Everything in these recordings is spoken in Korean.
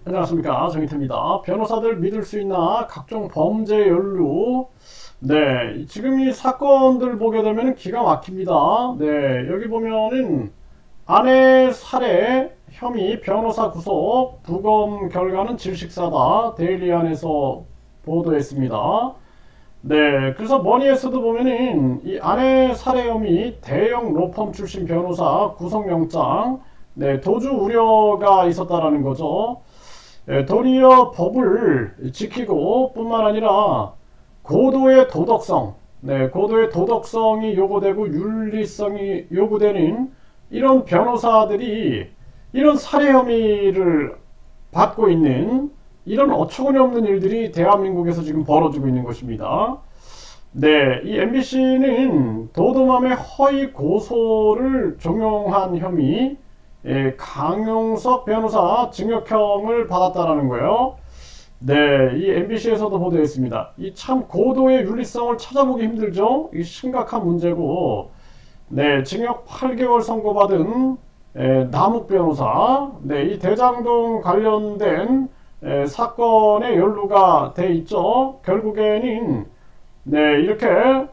안녕하십니까, 정의태입니다. 변호사들 믿을 수 있나 각종 범죄 연루. 네, 지금 이 사건들 보게 되면 기가 막힙니다. 네, 여기 보면은 아내 살해 혐의 변호사 구속, 부검 결과는 질식사다, 데일리안에서 보도했습니다. 네, 그래서 머니에서도 보면은 이 아내 살해 혐의 대형 로펌 출신 변호사 구속영장, 네, 도주 우려가 있었다라는 거죠. 도리어 법을 지키고 뿐만 아니라 고도의 도덕성, 고도의 도덕성이 요구되고 윤리성이 요구되는 이런 변호사들이 이런 살해 혐의를 받고 있는 이런 어처구니 없는 일들이 대한민국에서 지금 벌어지고 있는 것입니다. 네, 이 MBC는 도도맘의 허위 고소를 종용한 혐의, 강용석 변호사 징역형을 받았다라는 거예요. 네, 이 MBC에서도 보도했습니다. 이 참 고도의 윤리성을 찾아보기 힘들죠. 이 심각한 문제고, 네, 징역 8개월 선고받은 남욱 변호사, 네, 이 대장동 관련된 사건에 연루가 돼 있죠. 결국에는 네, 이렇게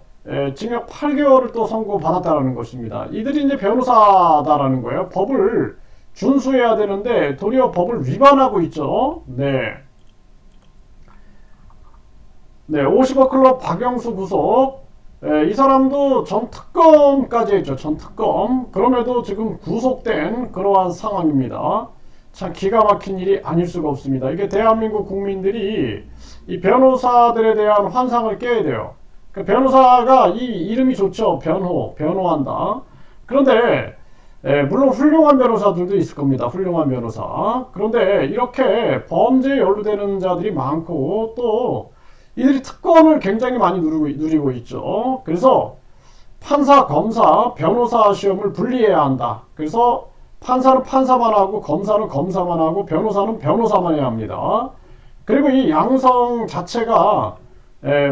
징역 8개월을 또 선고받았다는 것입니다. 이들이 이제 변호사다라는 거예요. 법을 준수해야 되는데 도리어 법을 위반하고 있죠. 네. 네, 50억 클럽 박영수 구속. 이 사람도 전 특검까지 했죠. 전 특검. 그럼에도 지금 구속된 그러한 상황입니다. 참 기가 막힌 일이 아닐 수가 없습니다. 이게 대한민국 국민들이 이 변호사들에 대한 환상을 깨야 돼요. 그 변호사가 이 이름이 좋죠. 변호한다. 그런데 물론 훌륭한 변호사들도 있을 겁니다. 훌륭한 변호사. 그런데 이렇게 범죄에 연루되는 자들이 많고 또 이들이 특권을 굉장히 많이 누리고 있죠. 그래서 판사, 검사, 변호사 시험을 분리해야 한다. 그래서 판사는 판사만 하고 검사는 검사만 하고 변호사는 변호사만 해야 합니다. 그리고 이 양성 자체가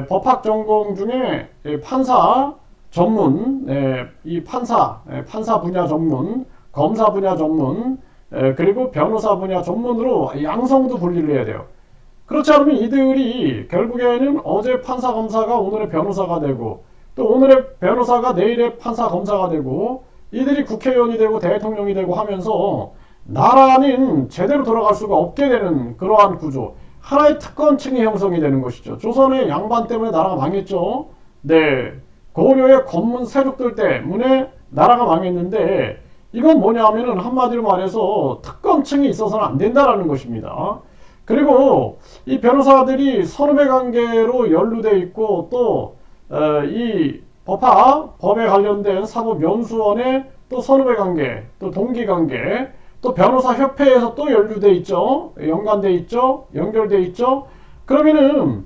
법학 전공 중에 판사 전문, 이 판사 분야 전문, 검사 분야 전문, 그리고 변호사 분야 전문으로 양성도 분리를 해야 돼요. 그렇지 않으면 이들이 결국에는 어제 판사 검사가 오늘의 변호사가 되고 또 오늘의 변호사가 내일의 판사 검사가 되고 이들이 국회의원이 되고 대통령이 되고 하면서 나라는 제대로 돌아갈 수가 없게 되는 그러한 구조, 하나의 특권층이 형성이 되는 것이죠. 조선의 양반 때문에 나라가 망했죠. 네, 고려의 권문 세족들 때문에 나라가 망했는데 이건 뭐냐 하면은 한마디로 말해서 특권층이 있어서는 안 된다라는 것입니다. 그리고 이 변호사들이 선후배 관계로 연루되어 있고 또 이 법에 관련된 사법연수원에 또 선후배 관계, 또 동기 관계, 또 변호사 협회에서 또 연루돼 있죠. 연관돼 있죠. 연결돼 있죠. 그러면은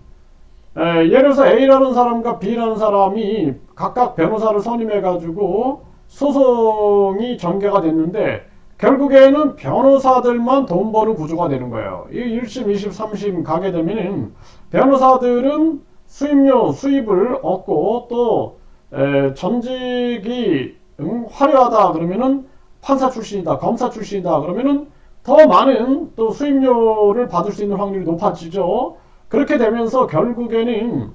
예를 들어서 A라는 사람과 B라는 사람이 각각 변호사를 선임해 가지고 소송이 전개가 됐는데 결국에는 변호사들만 돈 버는 구조가 되는 거예요. 이 1심, 2심, 3심 가게 되면은 변호사들은 수입을 얻고 또 전직이 화려하다 그러면은 판사 출신이다, 검사 출신이다 그러면은 더 많은 또 수입료를 받을 수 있는 확률이 높아지죠. 그렇게 되면서 결국에는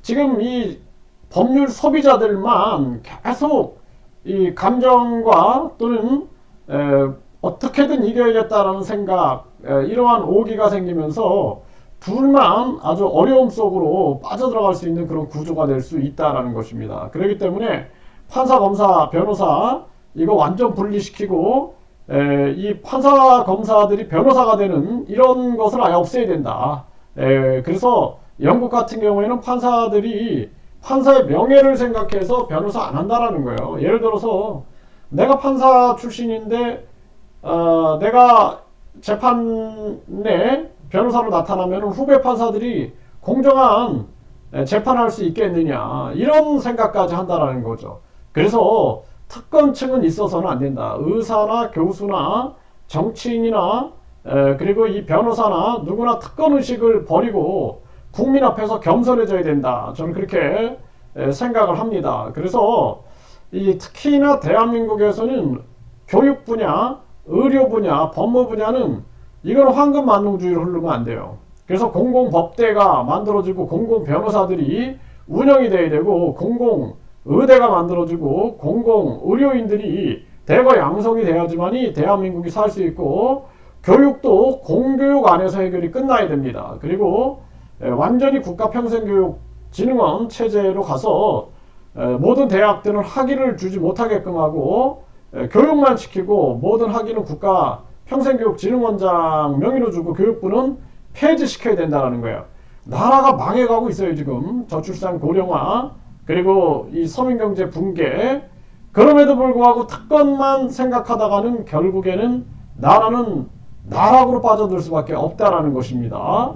지금 이 법률 소비자들만 계속 이 감정과 또는 어떻게든 이겨야겠다라는 생각, 이러한 오기가 생기면서 둘만 아주 어려움 속으로 빠져들어갈 수 있는 그런 구조가 될 수 있다라는 것입니다. 그렇기 때문에 판사, 검사, 변호사 이거 완전 분리시키고 이 판사, 검사들이 변호사가 되는 이런 것을 아예 없애야 된다. 그래서 영국 같은 경우에는 판사들이 판사의 명예를 생각해서 변호사 안 한다라는 거예요. 예를 들어서 내가 판사 출신인데 내가 재판에 변호사로 나타나면 후배 판사들이 공정한 재판할 수 있겠느냐 이런 생각까지 한다라는 거죠. 그래서 특권층은 있어서는 안 된다. 의사나 교수나 정치인이나 그리고 이 변호사나 누구나 특권의식을 버리고 국민 앞에서 겸손해져야 된다. 저는 그렇게 생각을 합니다. 그래서 특히나 대한민국에서는 교육 분야, 의료 분야, 법무 분야는 이건 황금 만능주의로 흐르면 안 돼요. 그래서 공공법대가 만들어지고 공공변호사들이 운영이 돼야 되고 공공의대가 만들어지고 공공의료인들이 대거 양성이 돼야지만이 대한민국이 살 수 있고 교육도 공교육 안에서 해결이 끝나야 됩니다. 그리고 완전히 국가평생교육진흥원 체제로 가서 모든 대학들은 학위를 주지 못하게끔 하고 교육만 시키고 모든 학위는 국가평생교육진흥원장 명의로 주고 교육부는 폐지시켜야 된다는 거예요. 나라가 망해가고 있어요. 지금 저출산 고령화 그리고 이 서민경제 붕괴. 그럼에도 불구하고 특권만 생각하다가는 결국에는 나라는 나락으로 빠져들 수밖에 없다라는 것입니다.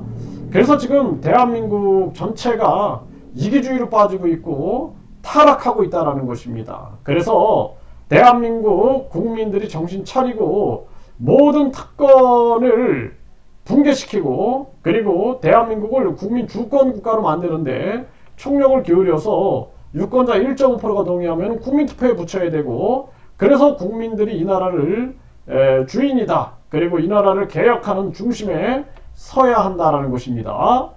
그래서 지금 대한민국 전체가 이기주의로 빠지고 있고 타락하고 있다라는 것입니다. 그래서 대한민국 국민들이 정신 차리고 모든 특권을 붕괴시키고 그리고 대한민국을 국민 주권 국가로 만드는데 총력을 기울여서 유권자 1.5%가 동의하면 국민투표에 붙여야 되고 그래서 국민들이 이 나라를 주인이다. 그리고 이 나라를 개혁하는 중심에 서야 한다라는 것입니다.